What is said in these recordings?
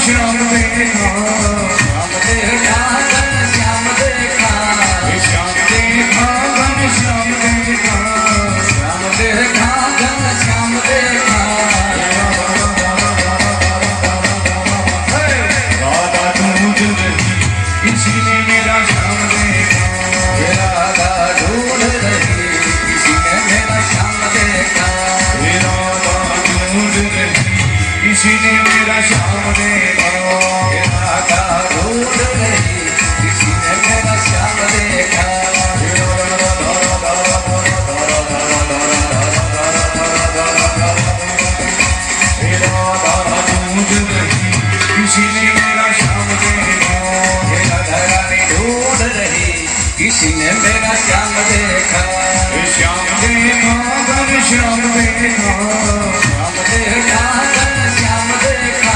श्याम देखा, श्याम देखा घनश्याम देखा, श्याम देखा घनश्याम देखा, श्याम देखा घनश्याम देखा। राधा ढूंढ रही किसी ने मेरा श्याम देखा, राधा ढूंढ रही किसी ने मेरा श्याम देखा, राधा ढूंढ रही किसी ने मेरा श्याम देखा, राधा ढूंढ रही किसी ने मेरा श्याम देखा। किसी ने मेरा श्याम देखा, राधा रानी ढूंढ रही किसी ने मेरा श्याम देखा, श्याम देखा घनश्याम देखा, श्याम देखा घनश्याम देखा,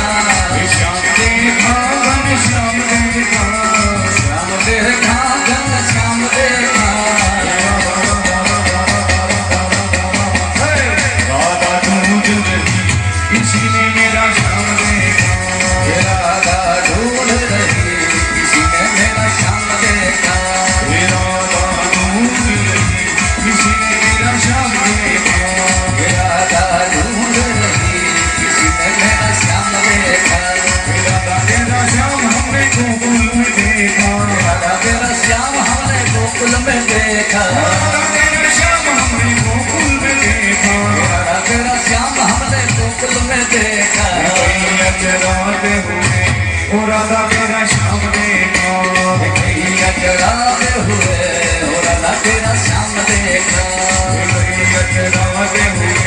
श्याम देखा घनश्याम देखा, श्याम देखा घनश्याम देखा। राधा ढूंढ रही किसी ने मेरा श्याम देखा, राधा ढूंढ रही किसी ने मेरा श्याम देखा, राधा ढूंढ रही किसी ने मेरा श्याम देखा, राधा ढूंढ रही किसी ने मेरा श्याम देखा। राधा तेरा श्याम हमने गोकुल में देखा, राधा तेरा श्याम हमने गोकुल में देखा, राधा तेरा श्याम हमने गोकुल में देखा, राधा तेरा श्याम हमने गोकुल में देखा। कैया चराते हुए ओ राधा तेरा श्याम देखा, कैया चराते हुए ओ राधा तेरा श्याम देखा, कैया चराते हुए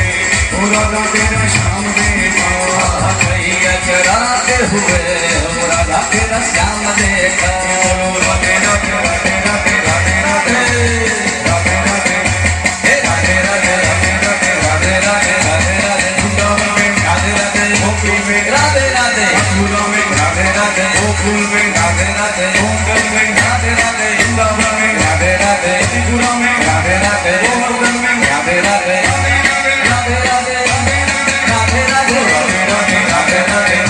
ओ राधा तेरा श्याम देखा, कैया चराते हुए ओ राधा तेरा श्याम देखा। राधे राधे राधे राधे राधे राधे राधे राधे हे राधे राधे राधे राधे राधे राधे राधे राधे वृंदावन में राधे राधे गोकुल में राधे राधे मथुरा में राधे राधे गोकुल में राधे राधे गोकुल में राधे राधे वृंदावन में राधे राधे त्रिपुरा में राधे राधे गोवर्धन में राधे राधे राधे राधे राधे राधे राधे राधे राधे राधे राधे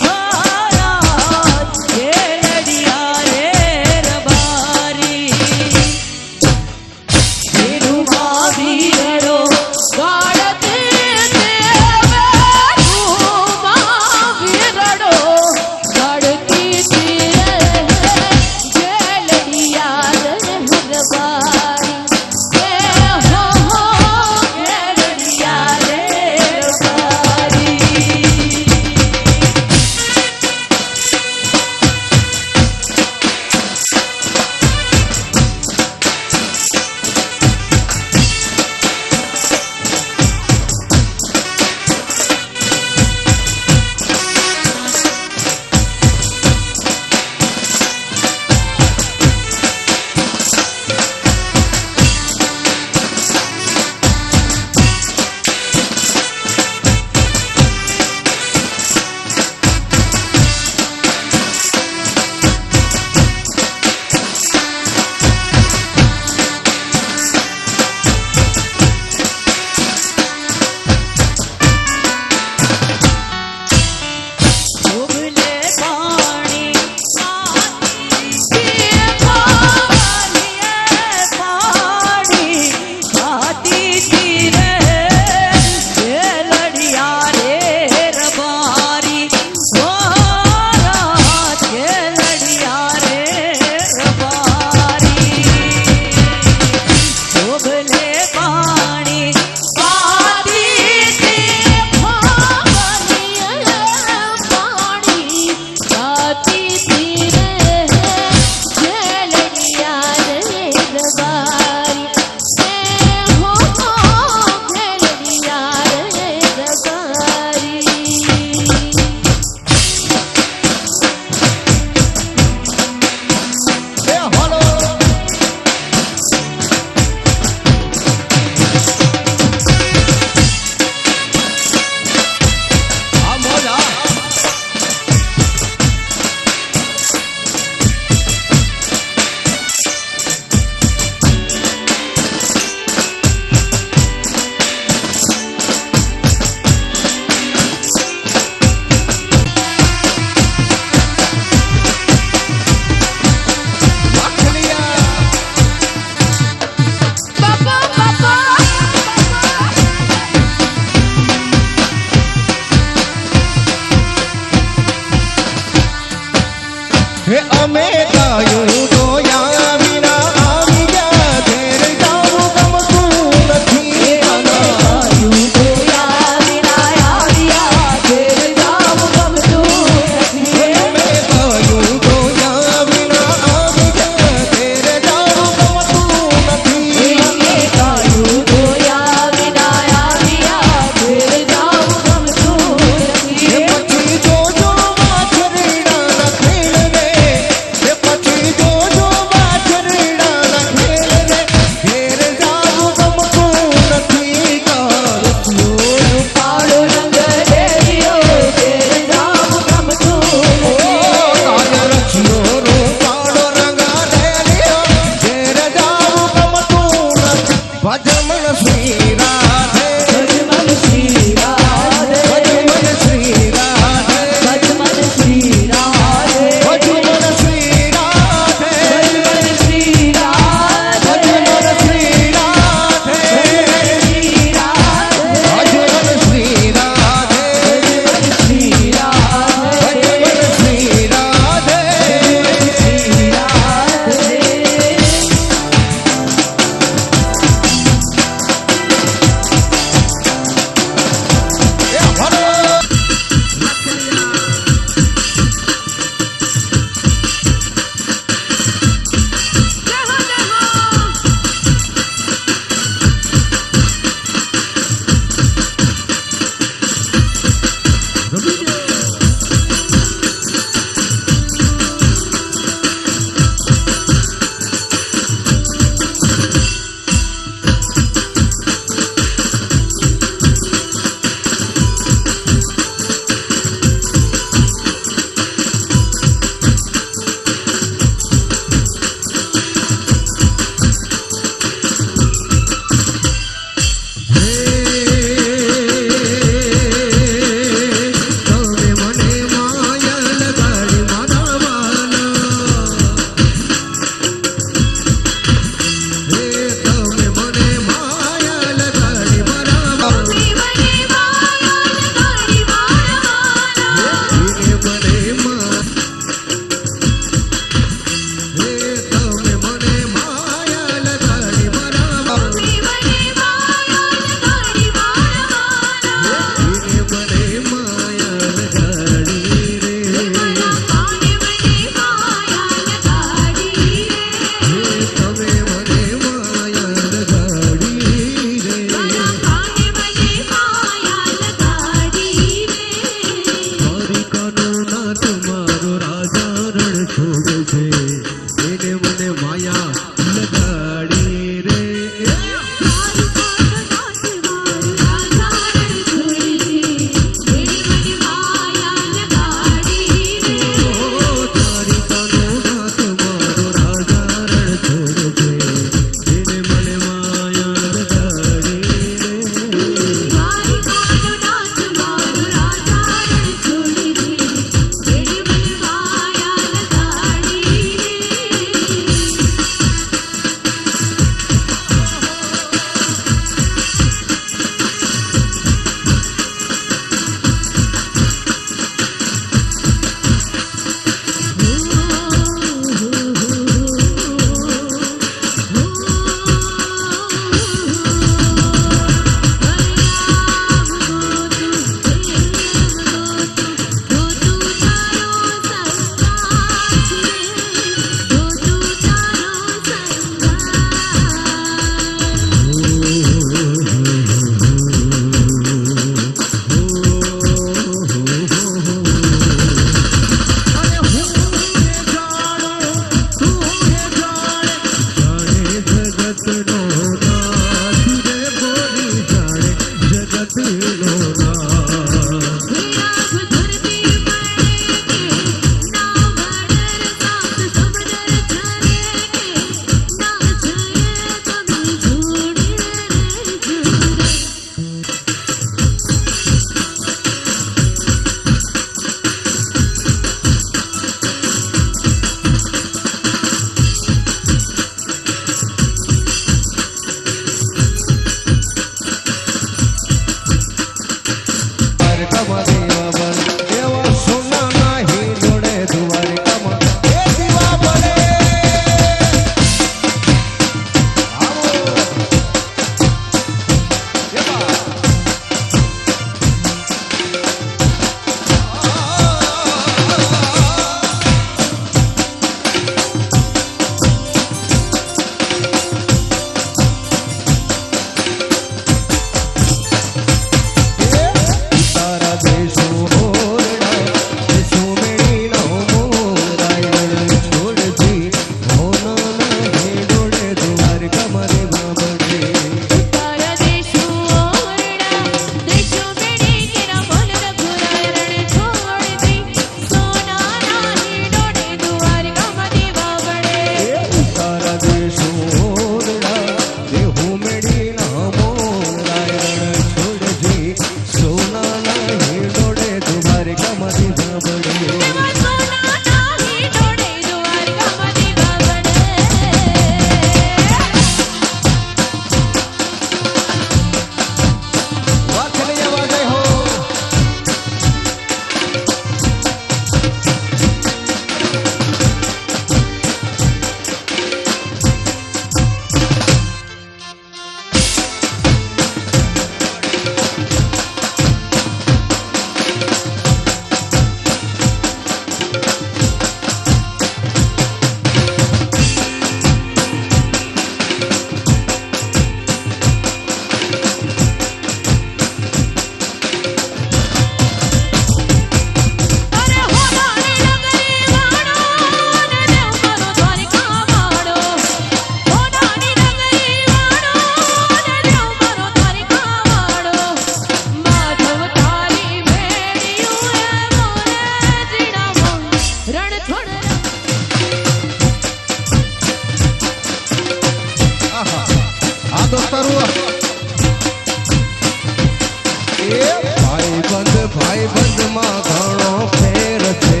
ભાઈબંધમાં ઘણો ફેર છે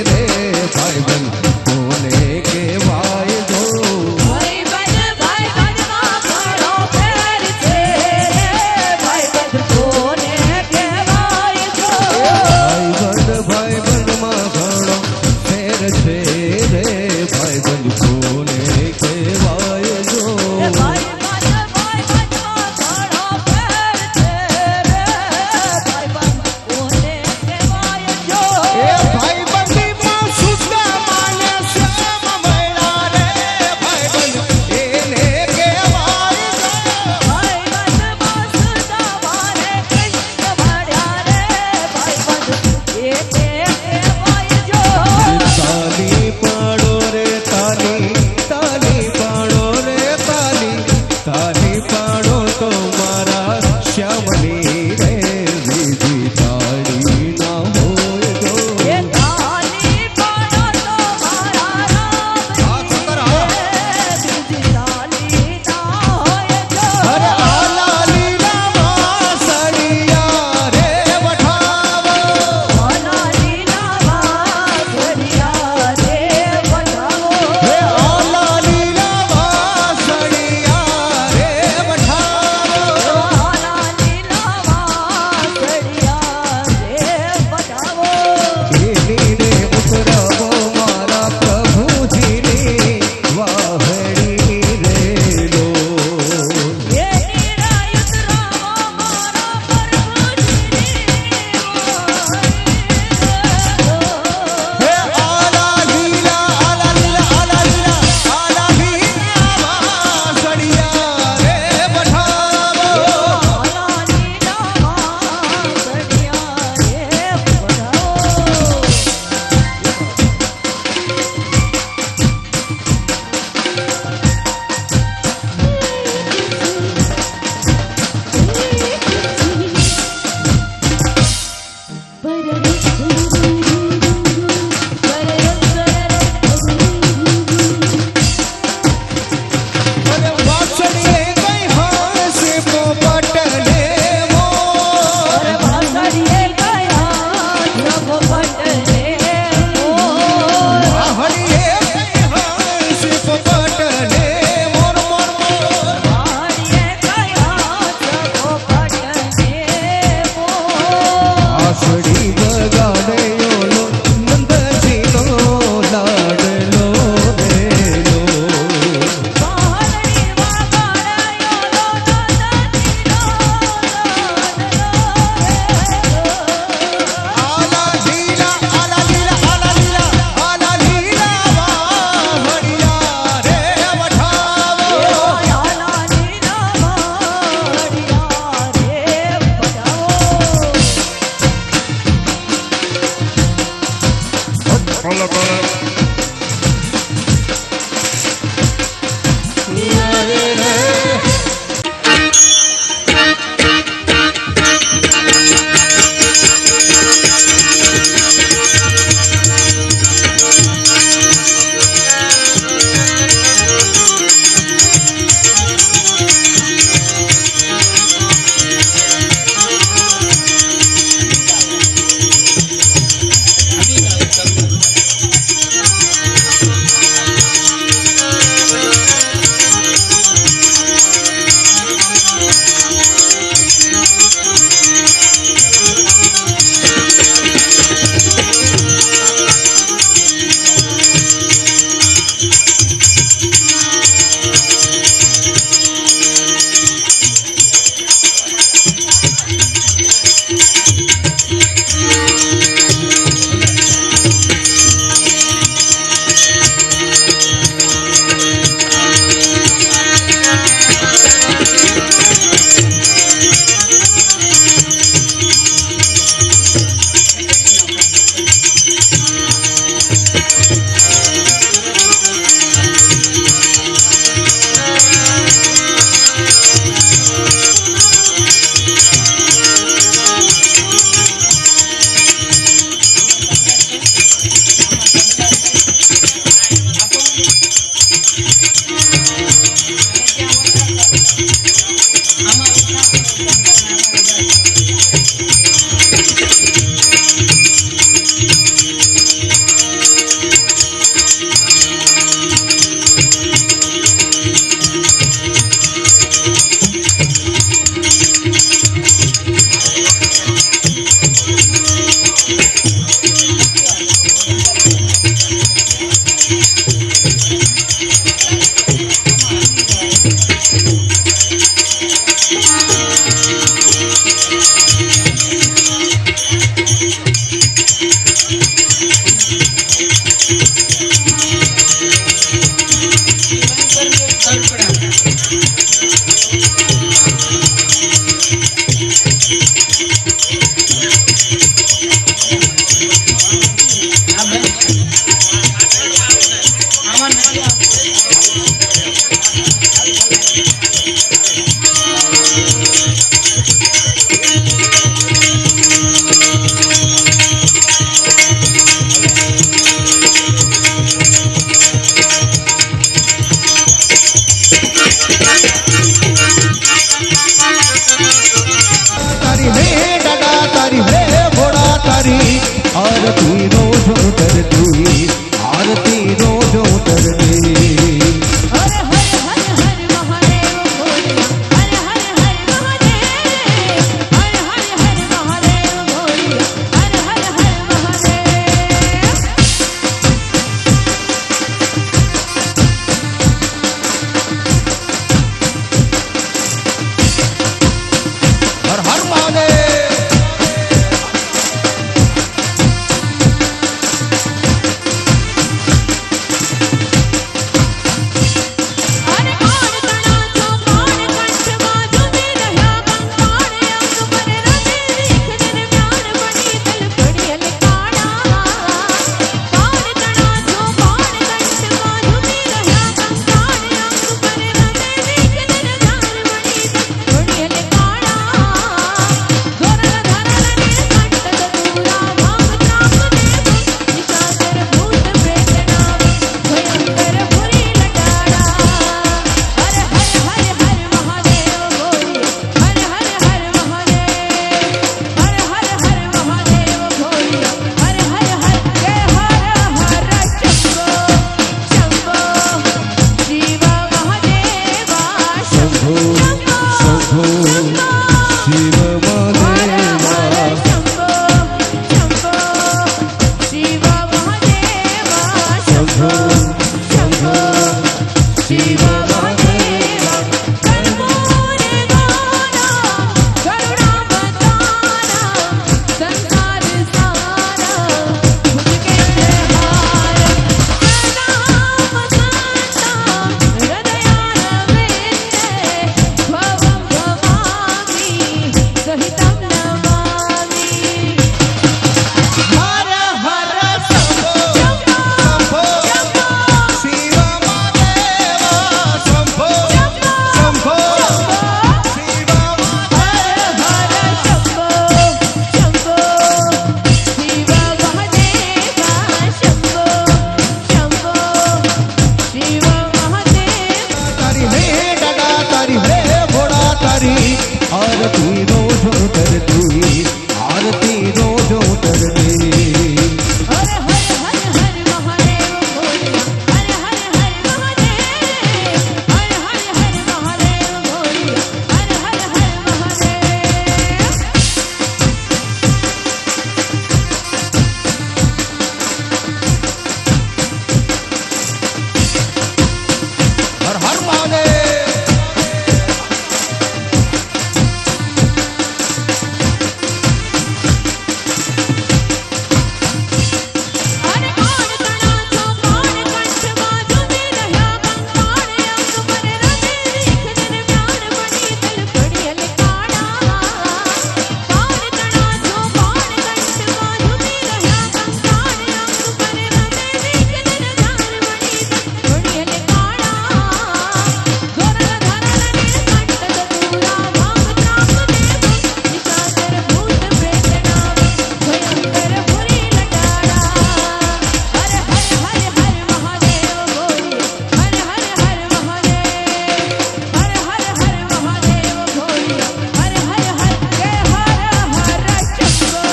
રે ભાઈબંધ કોને કહેવાય જો ભાઈબંધમાં ઘણો ફેર છે રે ભાઈબંધ કોને કહેવાય જો ભાઈબંધમાં ઘણો ફેર છે રે ભાઈબંધ કોને કહેવાય જો ભાઈબંધમાં ઘણો ફેર છે રે ભાઈબંધ કોને કહેવાય જો કરતી આરતી રોજો ચડતી હર હર હર હર મહાદેવ બોલિયા હર હર હર મહાદેવ હર હર હર મહાદેવ બોલિયા હર હર હર મહાદેવ હર હર મહાદેવ અરે કોણ તણા છો કોણ કંઠમાં ઝૂમી રહ્યા કંકાળ અંગ પર રમે રીખ દિન પ્યાર બની દિલ પડી લકાણા કોણ તણા છો કોણ કંઠમાં ઝૂમી રહ્યા કંકાળ અંગ પર રમે રીખ દિન પ્યાર બની દિલ પડી લકાણા ધોરણ ધરણને કંઠ દૂરા ભાગ ત્રાપ દે નિશાચર ભૂત પ્રેત નામ ભયંકર ભૂરી લટાડા હર હર હર હર મહાદેવ બોલી હર હર હર મહાદેવ હર હર હર મહાદેવ બોલી હર હર હર કે હર હર ચંગો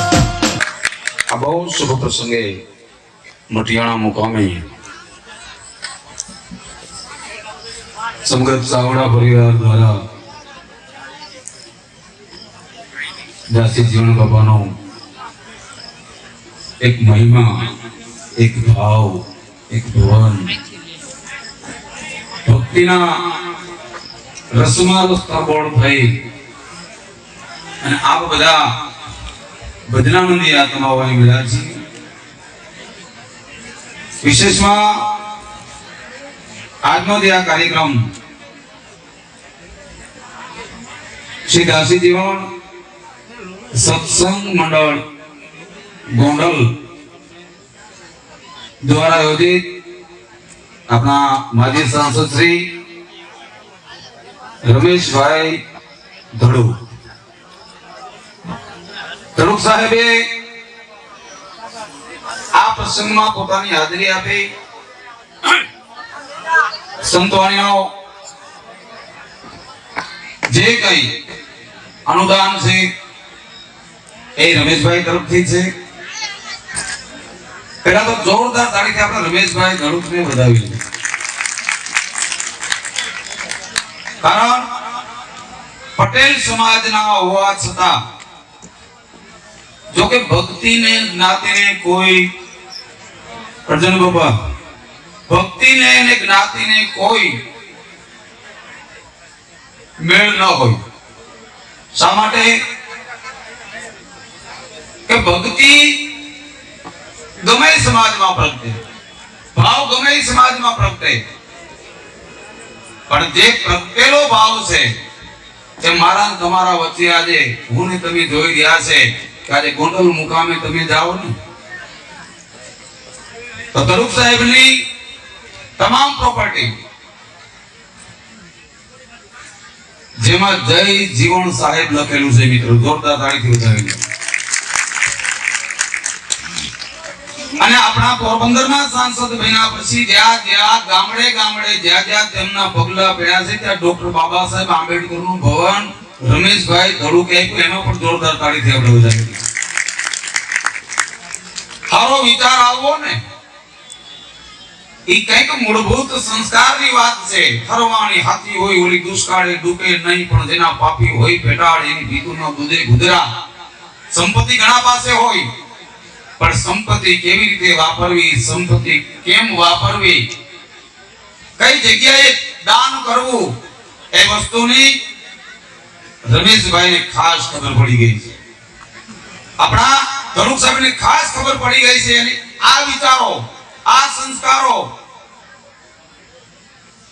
આ બહુ શુભ પ્રસંગે મટિયાણા મુકામે સમગત ચાવડા પરિવાર દ્વારા દાસી જીવન બાબાનો એક મહિમા, એક ભાવ, એક ભવન ભક્તિના રસમાં તરબોળ થઈ અને આપ બધા ભજનાનંદી આત્માઓ અહીં મળ્યા છે. વિશેષમાં આજનો જે આ કાર્યક્રમ શ્રી દાસી જીવન સત્સંગ મંડળ ગોંડલ દ્વારા આયોજિત આપણા માજી સાંસદ શ્રી રમેશભાઈ ધડુક સાહેબે આ પ્રસંગમાં પોતાની હાજરી આપી સંતવાણીઓ જે કઈ અનુદાન છે એ રમેશભાઈ તરફથી છે. પહેલા તો જોરદાર તાળીથી આપણે રમેશભાઈ ધડુકને વધાવી લઈએ. કારણ પટેલ સમાજના હોવા છતાં જો કે ભક્તિને જ્ઞાતિને કોઈ અર્જુન બાબા ભક્તિને અને જ્ઞાતિને કોઈ મેળ ન હોય. શા માટે? કે ભક્તિ ગમે સમાજમાં પ્રગટે, ભાવ ગમે સમાજમાં પ્રગટે, પણ જે પ્રગટેલો ભાવ છે જે મારા ને તમારા વચ્ચે આજે હું ને તમે જોઈ રહ્યા છે કે આજે ગોંડલ મુકામે તમે જાઓ ને તો ધડુક સાહેબની તમામ પ્રોપર્ટી જેમાં જય જીવન સાહેબ લખેલું છે મિત્રો, જોરદાર તાળીથી વધાવી લો. અને આપણા પોરબંદરના સાંસદ બન્યા પછી જ્યાં જ્યાં ગામડે ગામડે જ્યાં જ્યાં તેમના પગલા પડ્યા છે ત્યાં ડોક્ટર બાબા સાહેબ આંબેડકરનું ભવન રમેશભાઈ ધડુકે આપ્યું, એમાં પણ જોરદાર તાળીથી આપણે વધાવી લો. સારો વિચાર આવવો ને એ કઈક મૂળભૂત સંસ્કારની વાત છે. ફરવાની હાથી હોય ઓલી દુષ્કાળે ડૂકે નહીં, પણ જેના પાપી હોય પેટાળ એની ભીતુનો દૂધે ગુદરા. સંપત્તિ ઘણા પાસે હોય પણ સંપત્તિ કેવી રીતે વાપરવી, સંપત્તિ કેમ વાપરવી, કઈ જગ્યાએ દાન કરવું, એ વસ્તુની રમેશભાઈને ખાસ ખબર પડી ગઈ છે. આપણા ધડુક સાહેબને ખાસ ખબર પડી ગઈ છે. અને આ વિચારો, આ સંસ્કારો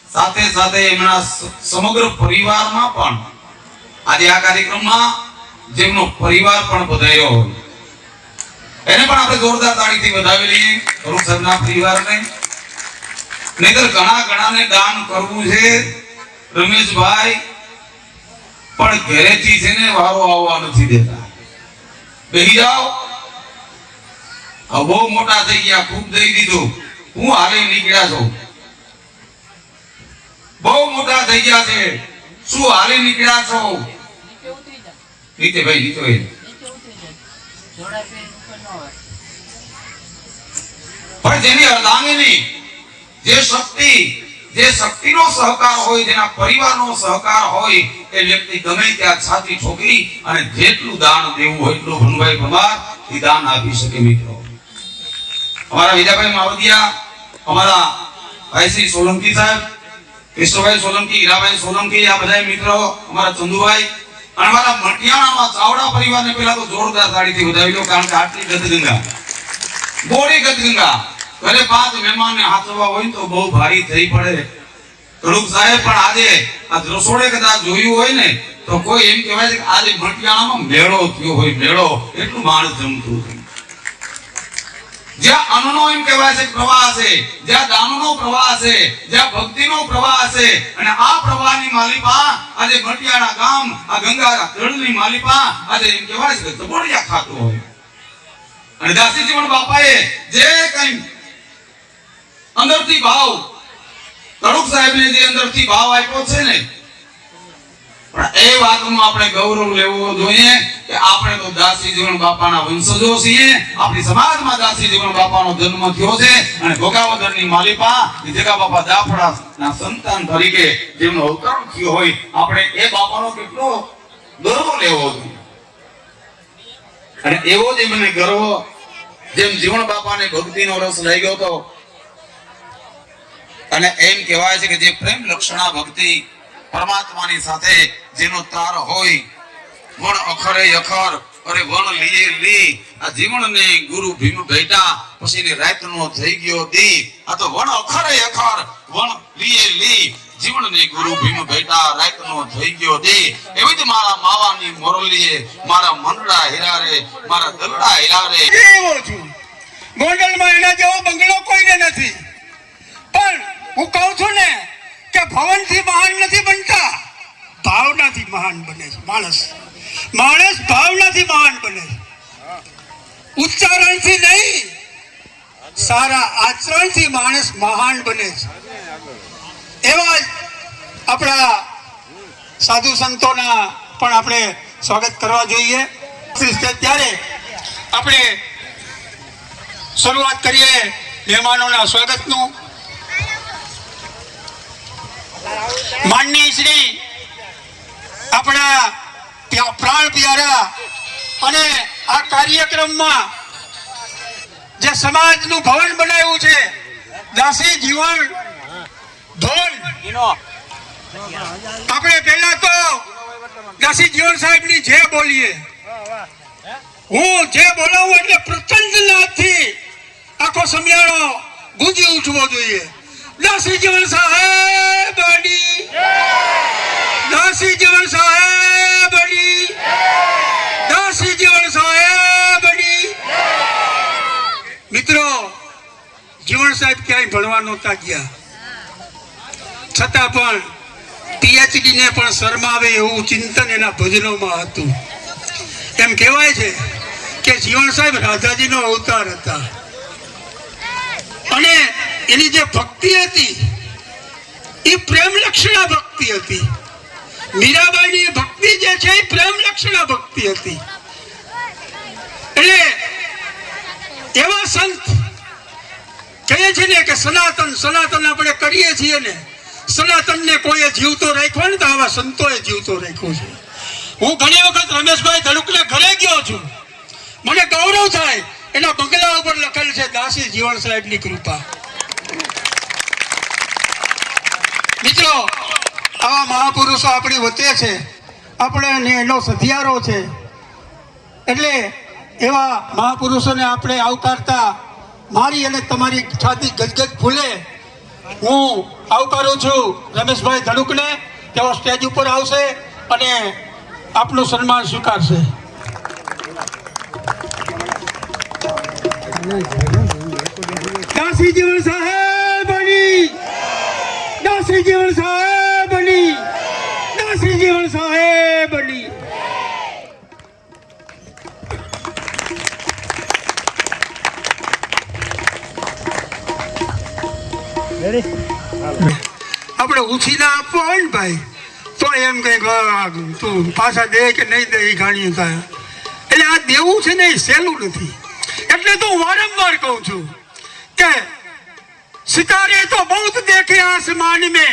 સાથે સાથે એમના સમગ્ર પરિવારમાં પણ આજે આ કાર્યક્રમમાં જેમનો પરિવાર પણ પધાર્યો હોય એને પણ આપણે જોરદાર તાળીથી વધાવી લઈએ ધડુક સાહેબના પરિવારને. નહીતર ઘણાને દાન કરવું છે રમેશભાઈ, પણ ઘરેથી છે ને વારો આવવા નથી દેતા. બેહી જાઓ, બહુ મોટા થઈ ગયા, ખૂબ દઈ દીધું, હું હાલે નીકળ્યા છો, બહુ મોટા થઈ ગયા છે, શું હાલે નીકળ્યા છો? નીચે ભાઈ નીચે પણ જેની અર્ધાંગીની જે શક્તિનો સહકાર હોય, જેના પરિવારનો સહકાર હોય, એ વ્યક્તિ ગમે ત્યાં છાતી ઠોકી અને જેટલું દાન દેવું હોય એટલું ભણભાઈ પરમાર એ દાન આપી શકે. મિત્રો અમારા વિજાભાઈ માવદિયા, અમારા ભાઈશ્રી સોલંકી સાહેબ, કૃષ્ણભાઈ સોલંકી, હીરાભાઈ સોલંકી, આ બધા મિત્રો, અમારા ચંદુભાઈ અને અમારા મટિયાણામાં ચાવડા પરિવારને પહેલા તો જોરદાર તાળીથી વધાવી દો, કારણ કે આટલી ગદગંગા, બોડી ગદગંગા, ઘરે 5 મહેમાનને હાથવા હોય તો બહુ ભારી થઈ પડે. કડુક સાહેબ પણ આજે આ રસોડે કદાચ જોયું હોય ને તો કોઈ એમ કહેવાય છે કે આજે મટિયાણામાં મેળો થયો હોય, મેળો, એટલું માણસ જમતું હતું. જ્યાં અન્નનો એમ કહેવાય છે પ્રવાહ છે, જ્યાં દાનનો પ્રવાહ છે, જ્યાં ભક્તિનો પ્રવાહ છે, અને આ પ્રવાહની માલિપા આજે મટિયાણા ગામ, આ ગંગા જળની માલિપા આજે એમ કહેવાય છે કે તબોડિયા ખાતું હોય. અને દાસી જીવન બાપાએ જે કંઈ અંદરથી ભાવ, કડુક સાહેબને જે અંદરથી ભાવ આપ્યો છે ને, પણ એ વાતનું આપણે ગૌરવ લેવો જોઈએ કે આપણે તો દાસી જીવન બાપાના વંશજો છીએ. આપણી સમાજમાં દાસી જીવન બાપાનો જન્મ થયો છે અને ભોગાવદરની માલિપા જગા બાપા દાફડાના સંતાન તરીકે જેમનો અવતરણ થયો હોય, આપણે એ બાપાનો કેટલો ગર્વ લેવો જોઈએ. અને એવો જ મને ગર્વ જેમ જીવન બાપાને ભક્તિનો રસ લઈ ગયો હતો. અને એમ કહેવાય છે કે જે પ્રેમ લક્ષણા ભક્તિ પરમાત્માની સાથે જેનો તાર હોય, વણ અખરે અખર અરે વણ લીએ લી, આ જીવનને ગુરુ ભીમ ભેટા પછીની રાતનો થઈ ગયો દી. આ તો વણ અખરે અખર વણ લીએ લી, જીવનને ગુરુ ભીમ ભેટા રાતનો થઈ ગયો દી. એવી જ મારા માવાની મોરલીએ, મારા મંડળા હીરારે, મારા દલડા હીરારે. એવો છું ગોંડલમાં એના જેવો બંગલો કોઈને નથી. પણ હું કહું છું ને કે ભવનથી મહાન નથી બનતા, ભાવનાથી મહાન બને છે માણસ. માણસ ભાવનાથી મહાન બને છે, ઉચ્ચારણથી નહીં, સારા આચરણથી માણસ મહાન બને છે. એવા જ આપણા સાધુ સંતોના પણ આપણે સ્વાગત કરવા જોઈએ. ત્યારે આપણે શરૂઆત કરીએ મહેમાનોના સ્વાગતનું. માનનીય શ્રી આપણા પ્રાણ પ્યારા અને આ કાર્યક્રમમાં જે સમાજનું ભવન બનાવ્યું છે, દાસી જીવન ધોન, આપણે પહેલા તો દાસી જીવન સાહેબની જે બોલીએ, હું જે બોલાવું એટલે પ્રચંડનાથથી આખો સમિયાણો ગુંજી ઉઠવો જોઈએ. દાસી જીવન સાહેબની, દાસી જીવન સાહેબની, દાસી જીવન સાહેબની. મિત્રો, જીવન સાહેબ ક્યાંય ભણવા નહોતા ગયા, છતાં પણ પીએચડી ને પણ શરમાવે એવું ચિંતન એના ભજનોમાં હતું. એમ કહેવાય છે કે જીવન સાહેબ રાધાજીનો અવતાર હતા અને એની જે ભક્તિ હતી એ પ્રેમ લક્ષણા ભક્તિ હતી. મીરાબાઈની ભક્તિ જે છે એ પ્રેમ લક્ષણા ભક્તિ હતી. એટલે એવા સંત કહે છે ને કે સનાતન સનાતન આપણે કરીએ છીએ ને, સનાતનને કોઈએ જીવતો રાખ્યો ને તો આવા સંતોએ જીવતો રાખ્યો છે. હું ઘણી વખત રમેશભાઈ ધડુકને ઘરે ગયો છું, મને ગૌરવ થાય. એના બંગલા ઉપર લખેલ છે દાસી જીવન સાહેબની કૃપા. મિત્રો, આવા મહાપુરુષો આપણી વચ્ચે છે, આપણે એનો સધિયારો છે. એટલે એવા મહાપુરુષોને આપણે આવકારતા મારી અને તમારી છાતી ગજગજ ફૂલે. હું આવકારું છું રમેશભાઈ ધડુકને. તેઓ સ્ટેજ ઉપર આવશે અને આપનું સન્માન સ્વીકારશે. દાસી જીવન સાહેબની, દાસી જીવન સાહેબની, દાસી જીવન સાહેબની. આપણે ઉછીના આપવો હોય ને ભાઈ, તો એમ કઈ તું પાછા દે કે નહીં દે એ જાણીએ કાંઈ. એટલે આ દેવું છે ને એ સહેલું નથી. એટલે તો હું વારંવાર કહું છું કે सितारे तो बहुत देखे आसमान में,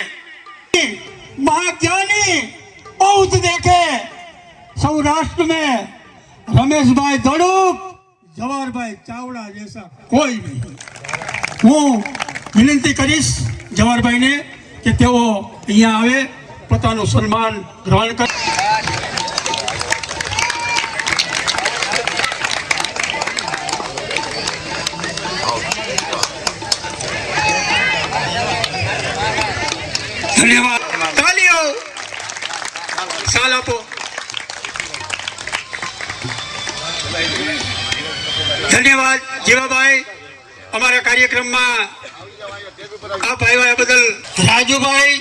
महाज्ञानी बहुत देखे सौराष्ट्र में, रमेश भाई धड़ुक, जवाहर भाई चावड़ा जैसा कोई नहीं. હું વિનંતી કરીશ જવાહર ભાઈને કે તેઓ અહીંયા આવે, પોતાનું સન્માન ગ્રહણ કરે. ધન્યવાદ. તાલીઓ સાલ આપો. ધન્યવાદ જીવાભાઈ, અમારા કાર્યક્રમમાં આપ આવ્યા બદલ. રાજુભાઈ,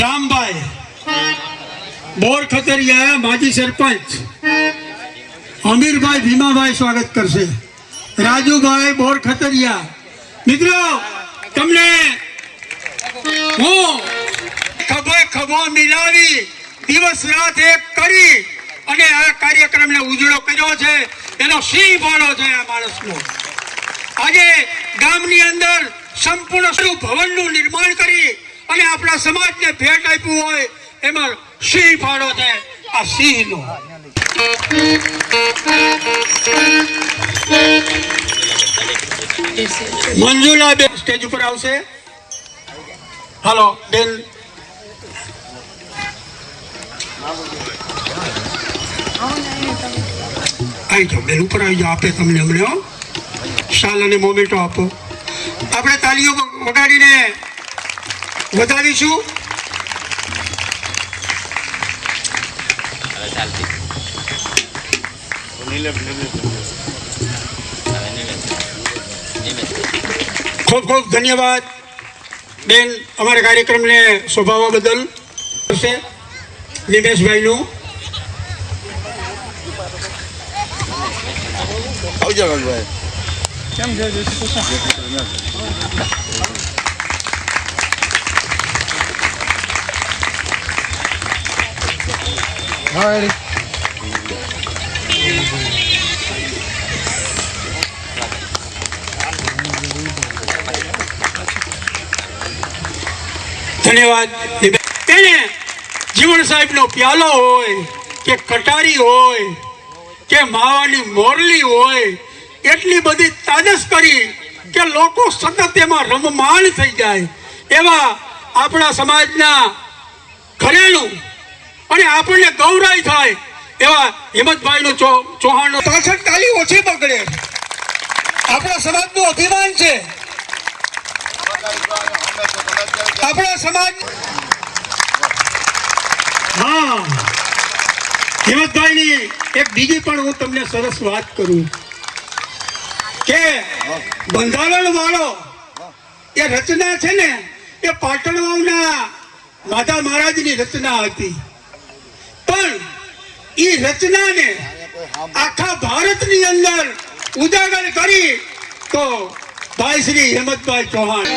રામભાઈ બોર ખતરિયા માજી સરપંચ, અમીરભાઈ ભીમાભાઈ સ્વાગત કરશે. રાજુભાઈ બોર ખતરિયા. મિત્રો, તમને હું ખભે ખભો મિલાવી દિવસ રાત એક કરી અને આ કાર્યક્રમને ઉજળો કર્યો છે, એનો સિંહ ફાળો છે આ માણસનો. આજે ગામની અંદર સંપૂર્ણ ભવનનું નિર્માણ કરી અને આપણા સમાજને ભેટ આપ્યું હોય, એમાં સિંહ ફાળો છે આ સિંહનો. મંજુલા બેન સ્ટેજ ઉપર આવશે. હાલો બેન. આવી જાઓ બેન, ઉપર આવી જાઓ. આપે તમને હમણે શાલ અને મોમેન્ટો આપો. આપણે તાલીઓ વગાડીને વધાવીશું. ખૂબ ખૂબ ધન્યવાદ બેન, અમારા કાર્યક્રમને શોભાવવા બદલ. નિમેશભાઈનું ધન્યવાદ. તેને જીવણ સાહેબનો પ્યાલો હોય કે કટારી હોય કે માવાની મોરલી હોય, એટલી બધી તાદસ કરી કે લોકો સતત એમાં રમમાણ થઈ જાય, એવા આપણા સમાજના ઘરેણું અને આપણને ગૌરવ થાય એવા હિંમતભાઈનું ચૌહાણનો પાછળ તાલી ઓછી પકડે. આપણા સમાજનું અભિમાન છે. આપણા સમાજ. હા, હિંમતભાઈની એક બીજી પણ હું તમને સરસ વાત કરું કે બંધારણ વાળો એ રચના છે ને, એ પાટણ વાવના માધા મહારાજની રચના હતી, પણ એ રચનાને આખા ભારતની અંદર ઉજાગર કરી તો ભાઈ શ્રી હિંમતભાઈ ચૌહાણ.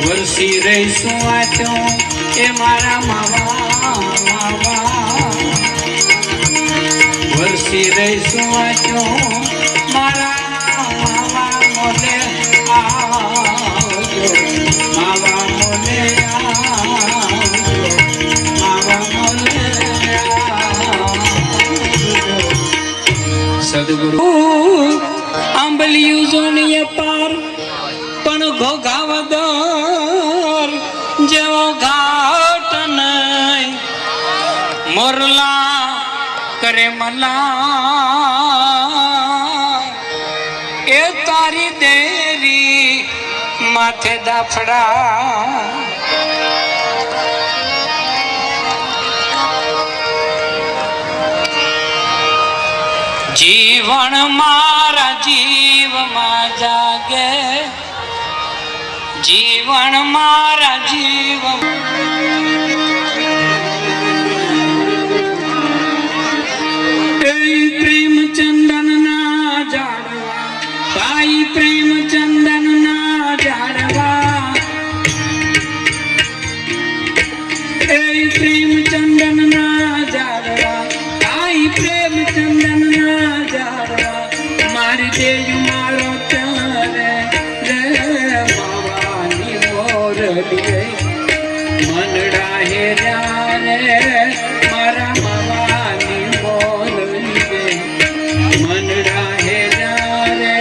વર્ષી રહીશું આચો એ મારા માવા વરસી રહીશું વાંચો મારા માવા મોલે આવજો માવા મોલે આવજો માવા મોલે આવજો સદગુરુ આંબલિયું જોનીએ પાર પણ ઘોઘાવદર જેવો ઘાટ નહીં મોરલા કરે મલા એ તારી દેરી માથે દાફડા જીવન મારા જીવમાં જાગે જીવન મારા જીવ પ્રેમ ચંદન ના જાડવા ભાઈ પ્રેમ ચંદન ના જાડવા પ્રેમ ચંદન ના જાડવા ભાઈ પ્રેમ ચંદન ના જાડવા મારી દેવ મારો ચારે મનડા હેરા રે મારા માવાની બોલની રે મનડા હેરા રે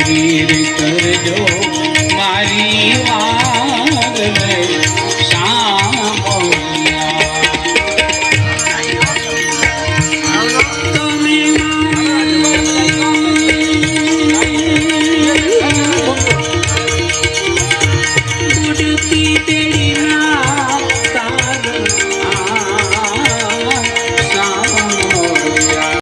વીર કરજો મારી